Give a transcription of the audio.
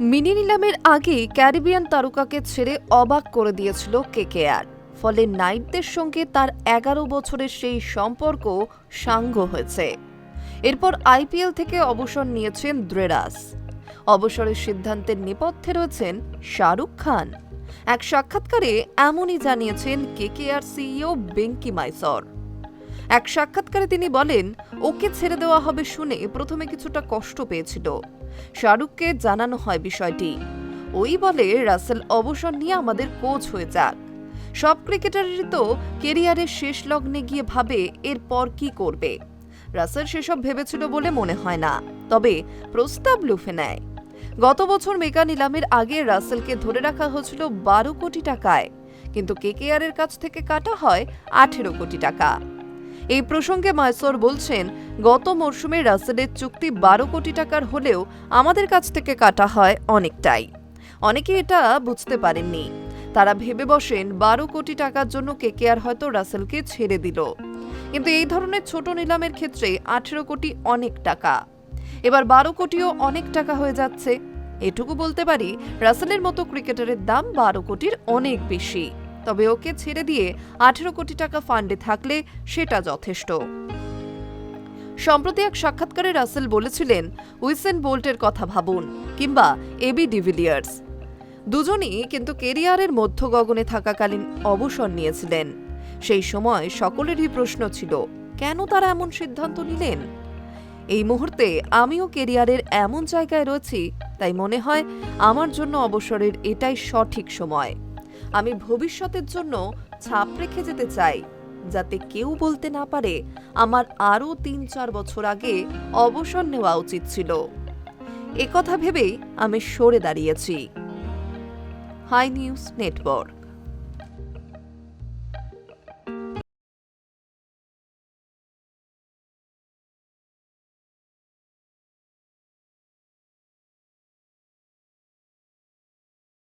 Mini নিলামের আগেই Caribbean তারকাকে ছেড়ে অবাক করে দিয়েছিল কেকেআর। ফলে নাইটদের সঙ্গে তার ১১ বছরের সেই সম্পর্ক সাঙ্গ হয়েছে। এরপর আইপিএল থেকে অবসর নিয়েছেন দ্রেরাস। অবসরের সিদ্ধান্তের নেপথ্যে রয়েছেন শাহরুখ খান। এক সাক্ষাৎকারে এমনই জানিয়েছেন কেকেআর সিইও বেঙ্কি মাইসর। এক সাক্ষাৎকারে তিনি বলেন, ওকে ছেড়ে দেওয়া হবে শুনে প্রথমে কিছুটা কষ্ট পেয়েছিল। শাহরুখকে জানানো হয় বিষয়টি। ওই বলে, রাসেল অবসর নিয়ে আমাদের কোচ হয়ে যাক। সব ক্রিকেটারেরই তো কেরিয়ারের শেষ লগ্নে গিয়ে ভাবে এরপর কি করবে। রাসেল সেসব ভেবেছিল বলে মনে হয় না, তবে প্রস্তাব লুফে নেয়। গত বছর মেগা নিলামের আগে রাসেলকে ধরে রাখা হয়েছিল ১২ কোটি টাকায়, কিন্তু কেকেআরের কাছ থেকে কাটা হয় ১৮ কোটি টাকা। এই প্রসঙ্গে মাইসর বলছেন, গত মরশুমে রাসেলের চুক্তি ১২ কোটি টাকার হলেও আমাদের কাছ থেকে কাটা হয় অনেকটাই। অনেকে এটা বুঝতে পারেননি। তারা ভেবে বসেন ১২ কোটি টাকার জন্য কেকেআর হয়তো রাসেলকে ছেড়ে দিল। কিন্তু এই ধরনের ছোট নিলামের ক্ষেত্রে ১৮ কোটি অনেক টাকা। এবার ১২ কোটিও অনেক টাকা হয়ে যাচ্ছে। এটুকু বলতে পারি, রাসেলের মতো ক্রিকেটারের দাম ১২ কোটির অনেক বেশি। তবে ওকে ছেড়ে দিয়ে ১৮ কোটি টাকা ফান্ডে থাকলে সেটা যথেষ্ট। সম্প্রতি এক সাক্ষাৎকারে রাসেল বলেছিলেন, উইসেন বোল্টের কথা ভাবুন, কিংবা এবি ডিভিলিয়ার্স। দুজনই কিন্তু কেরিয়ারের মধ্য গগনে থাকাকালীন অবসর নিয়েছিলেন। সেই সময় সকলেরই প্রশ্ন ছিল, কেন তারা এমন সিদ্ধান্ত নিলেন। এই মুহূর্তে আমিও কেরিয়ারের এমন জায়গায় রয়েছি, তাই মনে হয় আমার জন্য অবসরের এটাই সঠিক সময়। আমি ভবিষ্যতের জন্য ছাপ রেখে যেতে চাই, যাতে কেউ বলতে না পারে আমার আরও ৩-৪ বছর আগে অবসর নেওয়া উচিত ছিল। একথা ভেবেই আমি সরে দাঁড়িয়েছি। Hi news network.